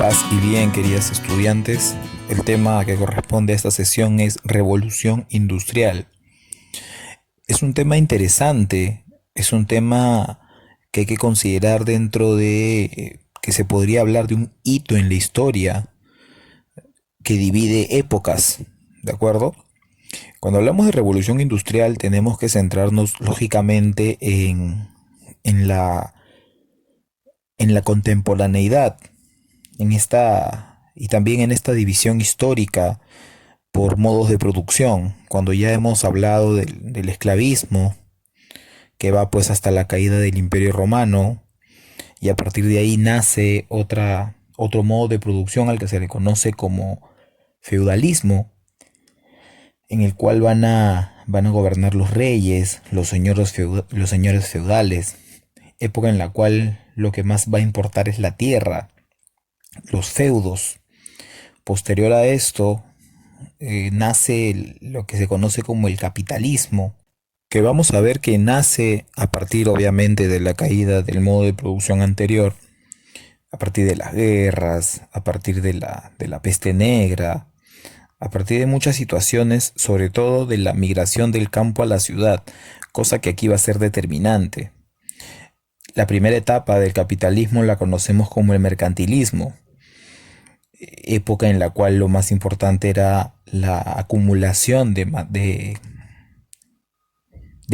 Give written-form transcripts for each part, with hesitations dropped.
Paz y bien, queridas estudiantes, el tema que corresponde a esta sesión es revolución industrial. Es un tema interesante, es un tema que hay que considerar dentro de que se podría hablar de un hito en la historia que divide épocas, ¿de acuerdo? Cuando hablamos de revolución industrial tenemos que centrarnos lógicamente en la, en la contemporaneidad, en esta y también en esta división histórica por modos de producción, cuando ya hemos hablado del esclavismo, que va pues hasta la caída del Imperio Romano, y a partir de ahí nace otro modo de producción al que se le conoce como feudalismo, en el cual van a gobernar los reyes, los señores feudales, época en la cual lo que más va a importar es la tierra, los feudos. Posterior a esto, nace lo que se conoce como el capitalismo, que vamos a ver que nace a partir obviamente de la caída del modo de producción anterior, a partir de las guerras, a partir de la peste negra, a partir de muchas situaciones, sobre todo de la migración del campo a la ciudad, cosa que aquí va a ser determinante. La primera etapa del capitalismo la conocemos como el mercantilismo, época en la cual lo más importante era la acumulación de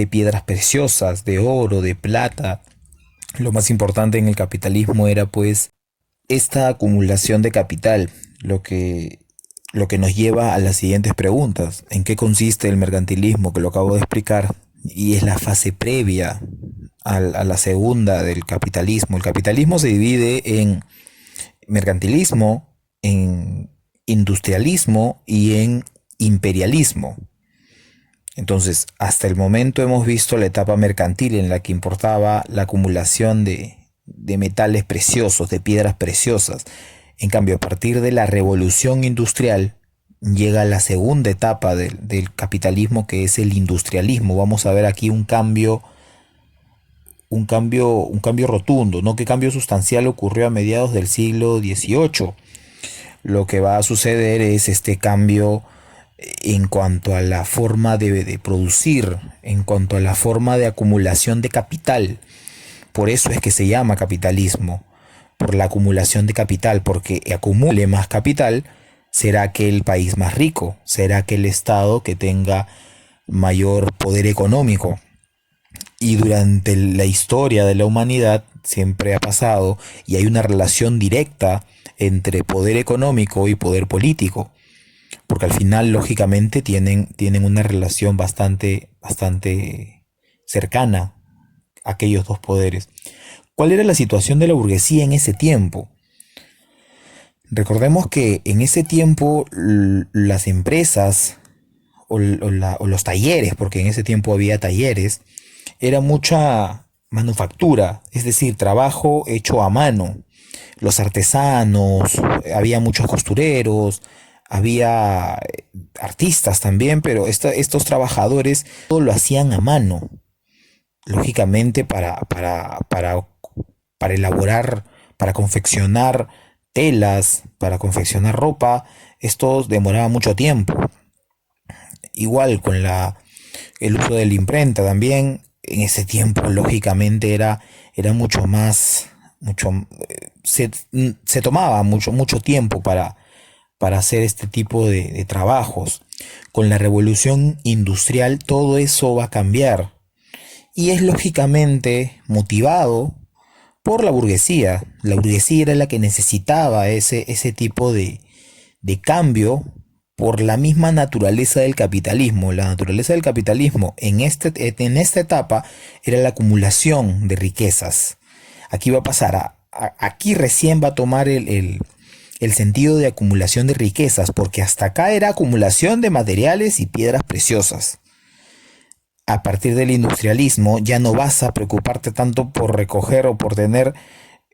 piedras preciosas, de oro, de plata. Lo más importante en el capitalismo era pues esta acumulación de capital, lo que nos lleva a las siguientes preguntas. ¿En qué consiste el mercantilismo? Que lo acabo de explicar, y es la fase previa a la segunda del capitalismo. El capitalismo se divide en mercantilismo, en industrialismo y en imperialismo. Entonces, hasta el momento hemos visto la etapa mercantil en la que importaba la acumulación de metales preciosos, de piedras preciosas. En cambio, a partir de la revolución industrial, llega la segunda etapa del capitalismo, que es el industrialismo. Vamos a ver aquí un cambio rotundo, ¿no? ¿Qué cambio sustancial ocurrió a mediados del siglo XVIII? Lo que va a suceder es este cambio en cuanto a la forma de producir, en cuanto a la forma de acumulación de capital. Por eso es que se llama capitalismo, por la acumulación de capital, porque acumule más capital, será aquel país más rico, será aquel estado que tenga mayor poder económico. Y durante la historia de la humanidad siempre ha pasado, y hay una relación directa entre poder económico y poder político, porque al final lógicamente tienen una relación bastante cercana, aquellos dos poderes. ¿Cuál era la situación de la burguesía en ese tiempo? Recordemos que en ese tiempo las empresas o los talleres, porque en ese tiempo había talleres, era mucha manufactura, es decir, trabajo hecho a mano. Los artesanos, había muchos costureros, había artistas también, pero estos trabajadores todo lo hacían a mano, lógicamente para elaborar, para confeccionar telas, para confeccionar ropa. Esto demoraba mucho tiempo. Igual con el uso de la imprenta también, en ese tiempo lógicamente era mucho más, se tomaba mucho tiempo para hacer este tipo de trabajos. Con la revolución industrial todo eso va a cambiar, y es lógicamente motivado por la burguesía. La burguesía era la que necesitaba ese tipo de cambio por la misma naturaleza del capitalismo. La naturaleza del capitalismo en esta etapa era la acumulación de riquezas. Aquí va a pasar, aquí recién va a tomar el sentido de acumulación de riquezas, porque hasta acá era acumulación de materiales y piedras preciosas. A partir del industrialismo ya no vas a preocuparte tanto por recoger o por tener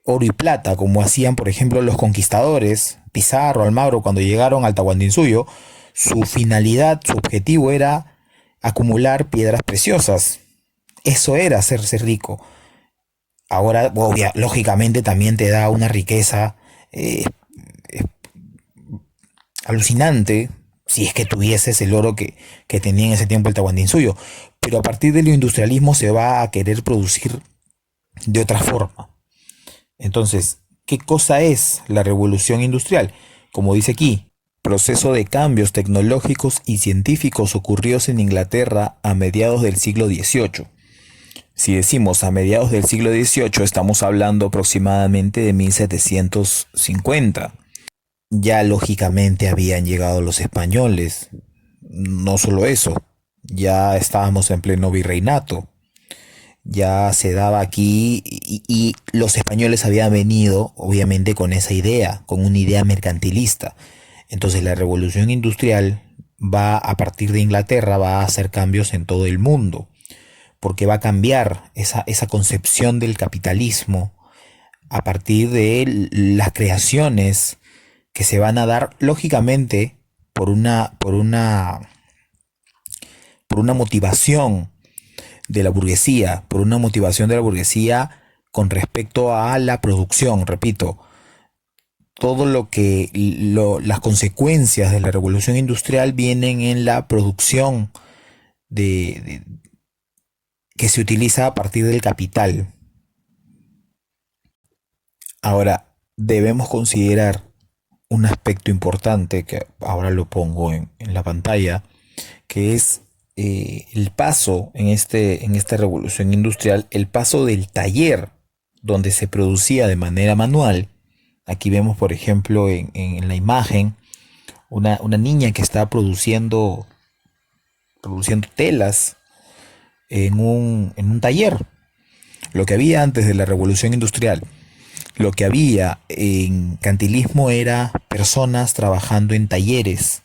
oro y plata, como hacían por ejemplo los conquistadores, Pizarro, Almagro, cuando llegaron al Tahuantinsuyo. Su finalidad, su objetivo era acumular piedras preciosas. Eso era hacerse rico. Ahora, lógicamente también te da una riqueza alucinante si es que tuvieses el oro que tenía en ese tiempo el Tahuantinsuyo. Pero a partir del industrialismo se va a querer producir de otra forma. Entonces, ¿qué cosa es la revolución industrial? Como dice aquí, proceso de cambios tecnológicos y científicos ocurridos en Inglaterra a mediados del siglo XVIII. Si decimos a mediados del siglo XVIII, estamos hablando aproximadamente de 1750. Ya lógicamente habían llegado los españoles. No solo eso, ya estábamos en pleno virreinato. Ya se daba aquí y los españoles habían venido obviamente con esa idea, con una idea mercantilista. Entonces la revolución industrial va a partir de Inglaterra, va a hacer cambios en todo el mundo, porque va a cambiar esa concepción del capitalismo a partir de las creaciones que se van a dar lógicamente por una motivación de la burguesía, por una motivación de la burguesía con respecto a la producción, repito, todo las consecuencias de la revolución industrial vienen en la producción de, de- que se utiliza a partir del capital. Ahora, debemos considerar un aspecto importante que ahora lo pongo en la pantalla, que es el paso en esta revolución industrial, el paso del taller donde se producía de manera manual. Aquí vemos, por ejemplo, en la imagen, una niña que está produciendo telas en un taller. Lo que había antes de la revolución industrial, lo que había en cantilismo era personas trabajando en talleres.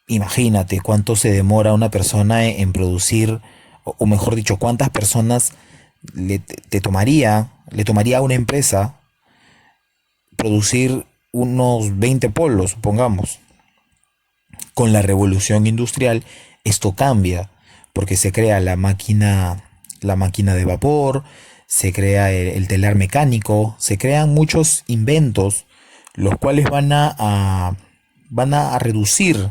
Imagínate cuánto se demora una persona en producir, o mejor dicho, cuántas personas le tomaría a una empresa producir unos 20 polos, supongamos. Con la revolución industrial esto cambia, porque se crea la máquina de vapor, se crea el telar mecánico, se crean muchos inventos, los cuales van a reducir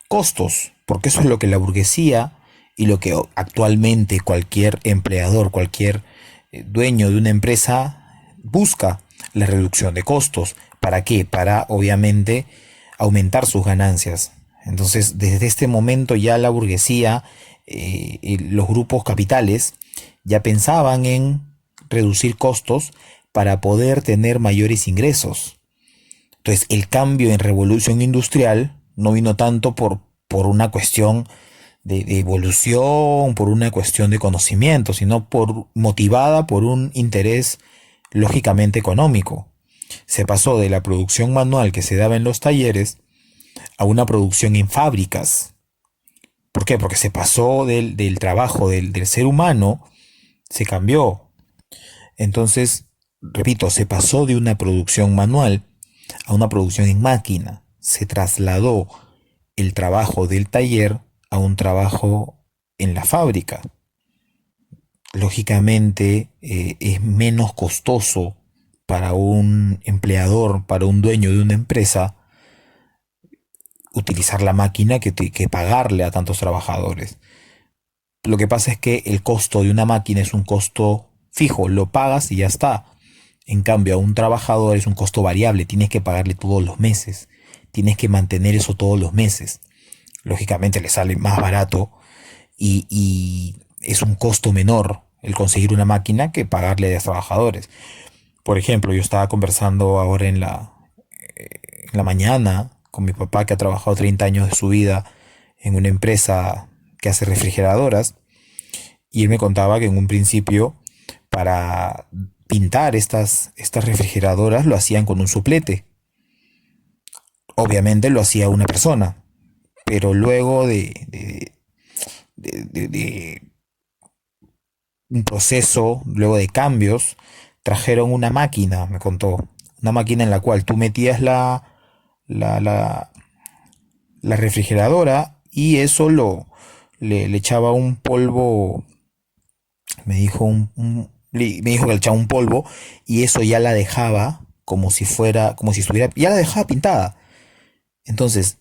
costos, porque eso es lo que la burguesía y lo que actualmente cualquier empleador, cualquier dueño de una empresa busca, la reducción de costos. ¿Para qué? Para obviamente aumentar sus ganancias. Entonces, desde este momento ya la burguesía, y los grupos capitales, ya pensaban en reducir costos para poder tener mayores ingresos. Entonces, el cambio en revolución industrial no vino tanto por una cuestión de evolución, por una cuestión de conocimiento, sino motivada por un interés lógicamente económico. Se pasó de la producción manual que se daba en los talleres a una producción en fábricas. ¿Por qué? Porque se pasó del trabajo del ser humano, se cambió. Entonces, repito, se pasó de una producción manual a una producción en máquina. Se trasladó el trabajo del taller a un trabajo en la fábrica. Lógicamente, es menos costoso para un empleador, para un dueño de una empresa, utilizar la máquina que pagarle a tantos trabajadores. Lo que pasa es que el costo de una máquina es un costo fijo, lo pagas y ya está. En cambio, a un trabajador es un costo variable, tienes que pagarle todos los meses, tienes que mantener eso todos los meses. Lógicamente le sale más barato y es un costo menor el conseguir una máquina que pagarle a los trabajadores. Por ejemplo, yo estaba conversando ahora en la mañana con mi papá que ha trabajado 30 años de su vida en una empresa que hace refrigeradoras y él me contaba que en un principio para pintar estas refrigeradoras lo hacían con un suplete. Obviamente lo hacía una persona, pero luego de un proceso, luego de cambios, trajeron una máquina, me contó, una máquina en la cual tú metías la, la, la refrigeradora y eso le echaba un polvo, me dijo que le echaba un polvo y eso ya la dejaba como si fuera, como si estuviera, ya la dejaba pintada. Entonces,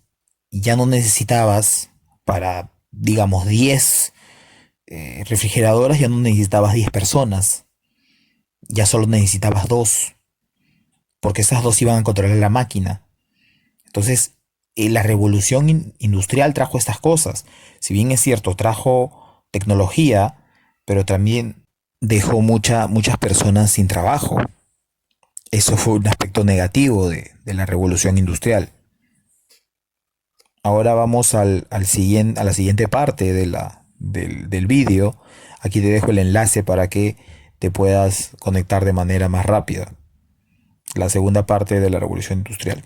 ya no necesitabas para, digamos, 10 refrigeradoras, ya no necesitabas 10 personas, ya solo necesitabas dos, porque esas dos iban a controlar la máquina. Entonces, la revolución industrial trajo estas cosas. Si bien es cierto, trajo tecnología, pero también dejó muchas personas sin trabajo. Eso fue un aspecto negativo de la revolución industrial. Ahora vamos a la siguiente parte del vídeo. Aquí te dejo el enlace para que te puedas conectar de manera más rápida. La segunda parte de la revolución industrial.